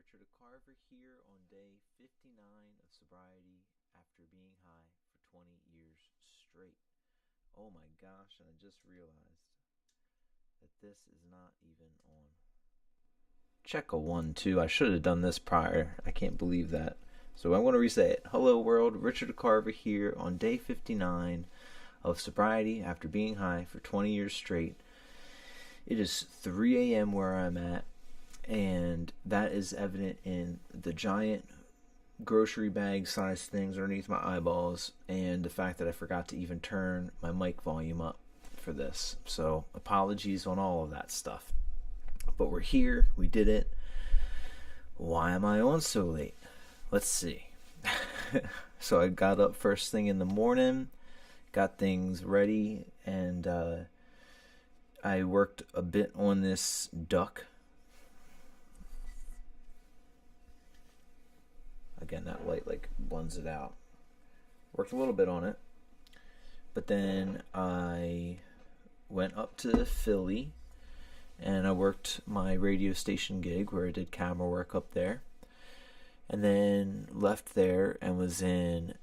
Richard Carver here on day 59 of sobriety after being high for 20 years straight. Oh my gosh, and I just realized that this is not even on. Check a 1, 2. I should have done this prior. I can't believe that. So I'm going to reset it. Hello world, Richard Carver here on day 59 of sobriety after being high for 20 years straight. It is 3 a.m. where I'm at, and that is evident in the giant grocery bag sized things underneath my eyeballs and the fact that I forgot to even turn my mic volume up for this. So apologies on all of that stuff. But we're here, we did it. Why am I on so late? Let's see. So I got up first thing in the morning, got things ready, and I worked a bit on this duck. Again, that light like blends it out. Worked a little bit on it. But then I went up to Philly and I worked my radio station gig where I did camera work up there. And then left there and was in,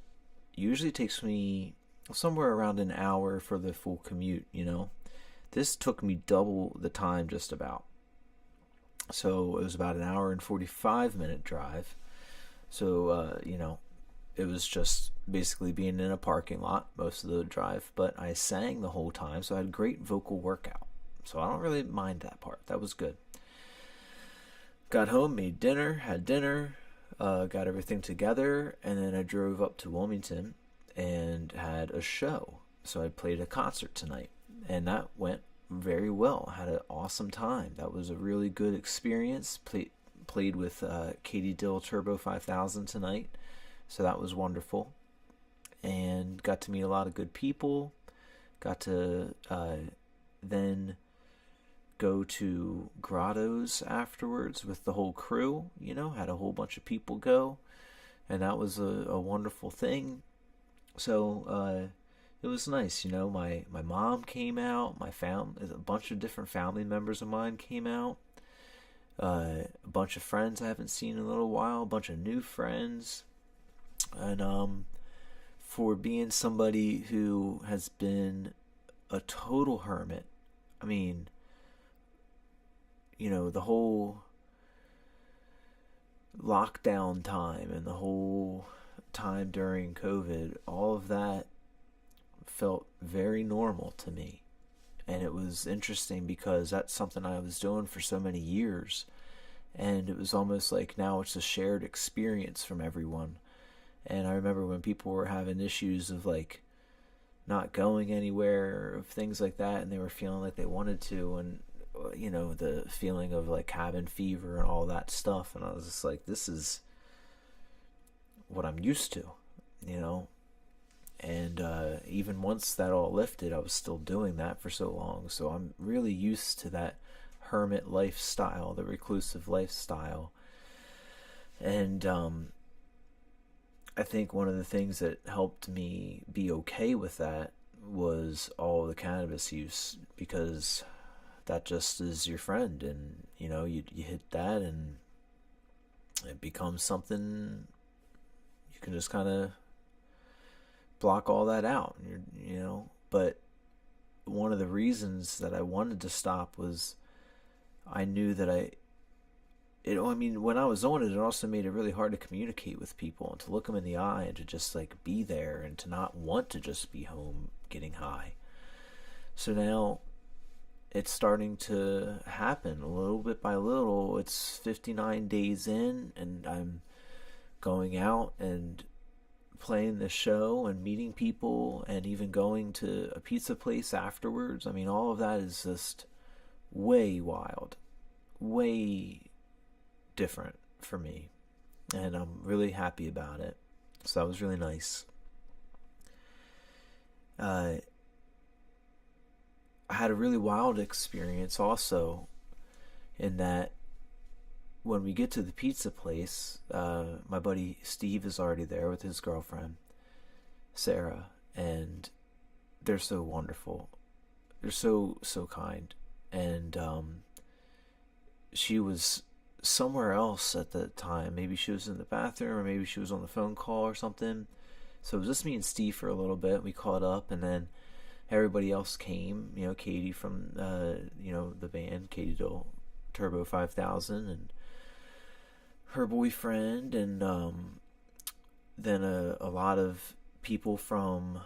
usually takes me somewhere around an hour for the full commute, you know. This took me double the time just about. So it was about an hour and 45-minute drive. So, it was just basically being in a parking lot most of the drive. But I sang the whole time, so I had great vocal workout. So I don't really mind that part. That was good. Got home, made dinner, had dinner, got everything together, and then I drove up to Wilmington and had a show. So I played a concert tonight, and that went very well. I had an awesome time. That was a really good experience. Played with Katie Dill Turbo 5000 tonight, so that was wonderful, and got to meet a lot of good people. Got to then go to Grottos afterwards with the whole crew. Had a whole bunch of people go, and that was a wonderful thing. So it was nice. My mom came out, a bunch of different family members of mine came out. A bunch of friends I haven't seen in a little while, a bunch of new friends. And for being somebody who has been a total hermit, I mean, the whole lockdown time and the whole time during COVID, all of that felt very normal to me. And it was interesting because that's something I was doing for so many years. And it was almost like now it's a shared experience from everyone. And I remember when people were having issues of like not going anywhere, of things like that, and they were feeling like they wanted to, and the feeling of like cabin fever and all that stuff. And I was just like, this is what I'm used to, And even once that all lifted, I was still doing that for so long. So I'm really used to that hermit lifestyle, the reclusive lifestyle. And I think one of the things that helped me be okay with that was all the cannabis use, because that just is your friend. And, you hit that and it becomes something you can just kind of block all that out, but one of the reasons that I wanted to stop was I knew that when I was on it, it also made it really hard to communicate with people and to look them in the eye and to just like be there and to not want to just be home getting high. So now it's starting to happen a little bit by little. It's 59 days in and I'm going out and playing the show and meeting people and even going to a pizza place afterwards. I mean, all of that is just way wild, way different for me, and I'm really happy about it. So that was really nice. I had a really wild experience also in that when we get to the pizza place, my buddy Steve is already there with his girlfriend, Sarah, and they're so wonderful. They're so kind. And she was somewhere else at the time. Maybe she was in the bathroom, or maybe she was on the phone call or something. So it was just me and Steve for a little bit. We caught up, and then everybody else came. You know, Katie from the band, Katie Dill, Turbo 5000, and her boyfriend, and then a lot of people from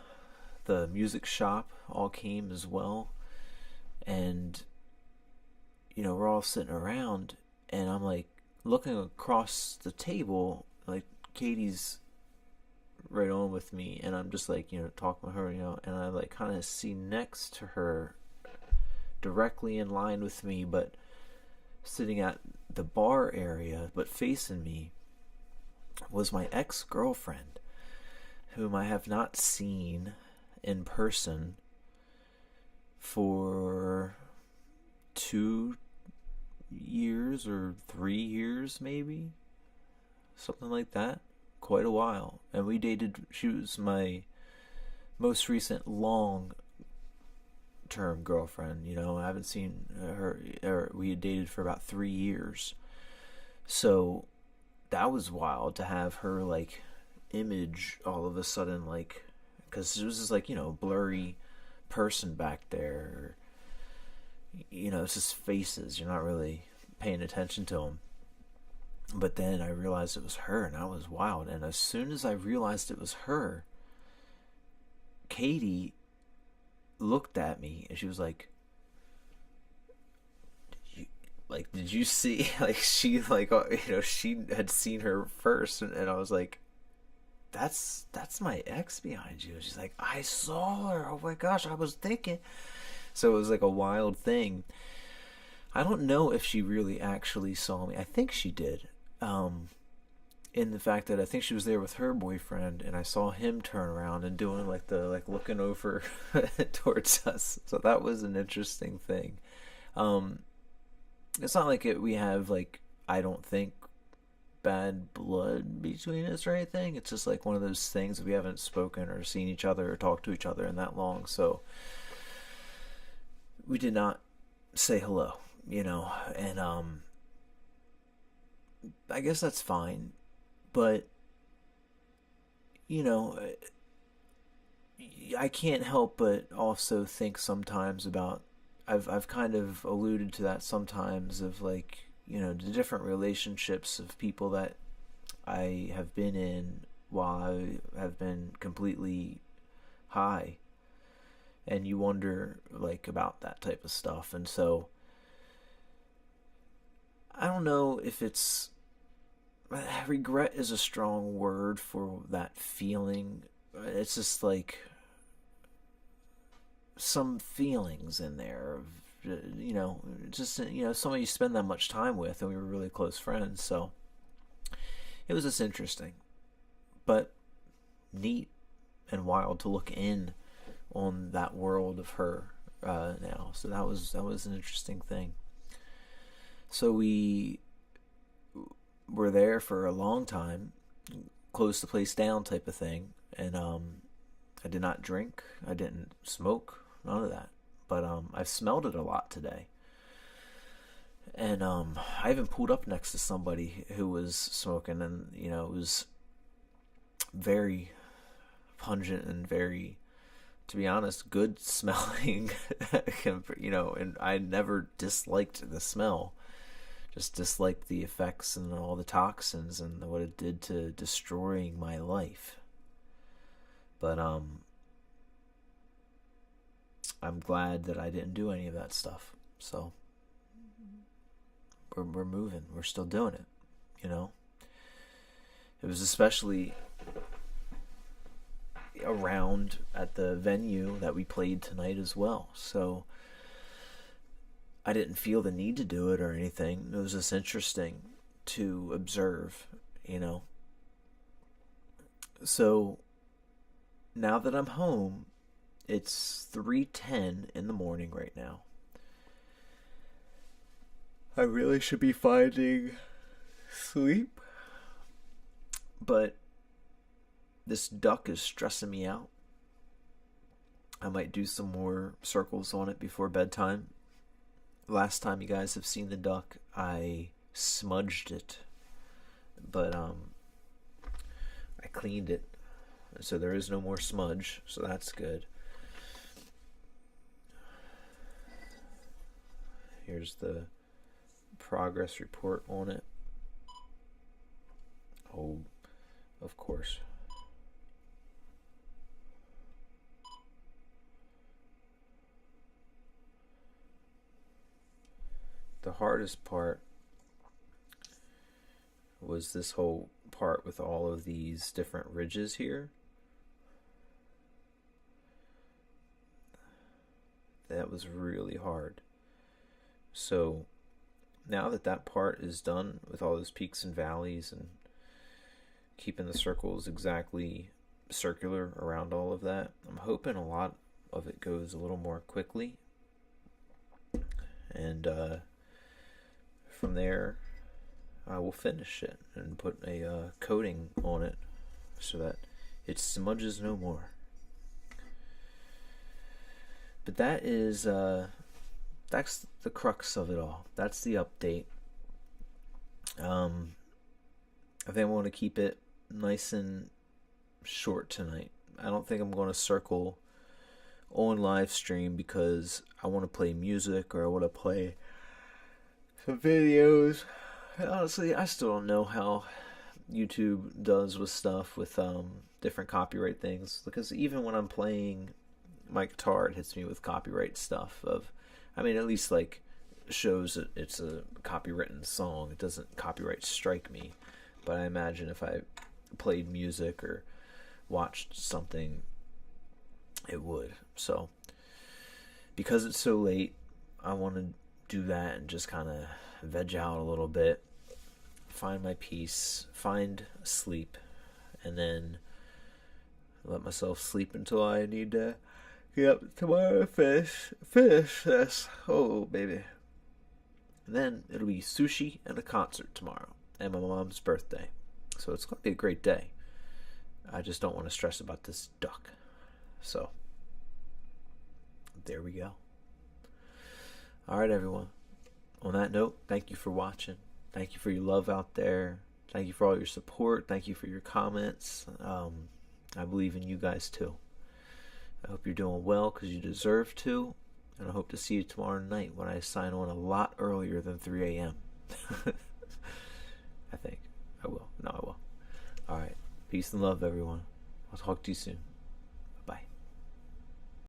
the music shop all came as well. And we're all sitting around, and I'm like looking across the table, like Katie's right on with me, and I'm just like talking with her, and I like kind of see next to her, directly in line with me, but sitting at the bar area but facing me, was my ex-girlfriend, whom I have not seen in person for 2 years or 3 years, maybe something like that. Quite a while. And we dated. She was my most recent long term girlfriend. I haven't seen her, or we had dated for about 3 years. So that was wild to have her like image all of a sudden, like, because it was just like blurry person back there. It's just faces. You're not really paying attention to them. But then I realized it was her, and that was wild. And as soon as I realized it was her, Katie looked at me, and she was like, did you see? Like, she, like, she had seen her first, and I was like, that's my ex behind you. And she's like, I saw her. Oh my gosh, I was thinking. So it was like a wild thing. I don't know if she really actually saw me. I think she did. In the fact that I think she was there with her boyfriend, and I saw him turn around and doing like the looking over towards us. So that was an interesting thing. It's not like we have like, I don't think, bad blood between us or anything. It's just like one of those things that we haven't spoken or seen each other or talked to each other in that long. So we did not say hello, and I guess that's fine. But I can't help but also think sometimes about, I've kind of alluded to that sometimes, of like, the different relationships of people that I have been in while I have been completely high, and you wonder like about that type of stuff. And so I don't know if it's, regret is a strong word for that feeling. It's just like some feelings in there of, just, somebody you spend that much time with, and we were really close friends. So it was just interesting, but neat and wild to look in on that world of her now. So that was an interesting thing. So we were there for a long time, closed the place down type of thing, and I did not drink, I didn't smoke, none of that. But I've smelled it a lot today. And I even pulled up next to somebody who was smoking, and it was very pungent and very, to be honest, good smelling. And I never disliked the smell, just disliked the effects and all the toxins and what it did to destroying my life. But I'm glad that I didn't do any of that stuff. So we're moving. We're still doing it. It was especially around at the venue that we played tonight as well. So I didn't feel the need to do it or anything. It was just interesting to observe, So now that I'm home, it's 3:10 in the morning right now. I really should be finding sleep, but this duck is stressing me out. I might do some more circles on it before bedtime. Last time you guys have seen the duck, I smudged it, but I cleaned it, so there is no more smudge, so that's good. Here's the progress report on it. Oh, of course. The hardest part was this whole part with all of these different ridges here. That was really hard. So now that that part is done with all those peaks and valleys and keeping the circles exactly circular around all of that, I'm hoping a lot of it goes a little more quickly. And from there, I will finish it and put a coating on it so that it smudges no more. But that is that's the crux of it all. That's the update. I think I want to keep it nice and short tonight. I don't think I'm going to circle on live stream because I want to play music or I want to play some videos. Honestly, I still don't know how YouTube does with stuff with different copyright things, because even when I'm playing my guitar, it hits me with copyright stuff of, I mean, at least like shows that it's a copywritten song. It doesn't copyright strike me, but I imagine if I played music or watched something, it would. So because it's so late, I want to do that and just kind of veg out a little bit, find my peace, find sleep, and then let myself sleep until I need to get up tomorrow, finish this. Oh, baby. And then it'll be sushi and a concert tomorrow and my mom's birthday. So it's going to be a great day. I just don't want to stress about this duck. So there we go. All right, everyone. On that note, thank you for watching. Thank you for your love out there. Thank you for all your support. Thank you for your comments. I believe in you guys too. I hope you're doing well because you deserve to. And I hope to see you tomorrow night when I sign on a lot earlier than 3 a.m. I think I will. No, I will. All right. Peace and love, everyone. I'll talk to you soon.